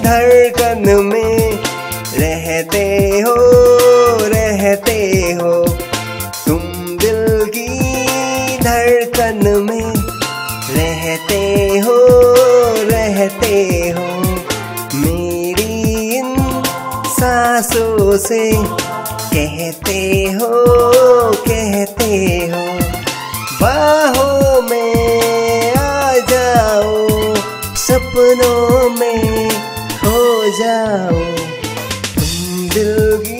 धड़कन में रहते हो, रहते हो। तुम दिल की धड़कन में रहते हो, रहते हो। मेरी इन सांसों से कहते हो, कहते हो। बाहों में आ जाओ, सपनों में खो जाओ। तुम दिल की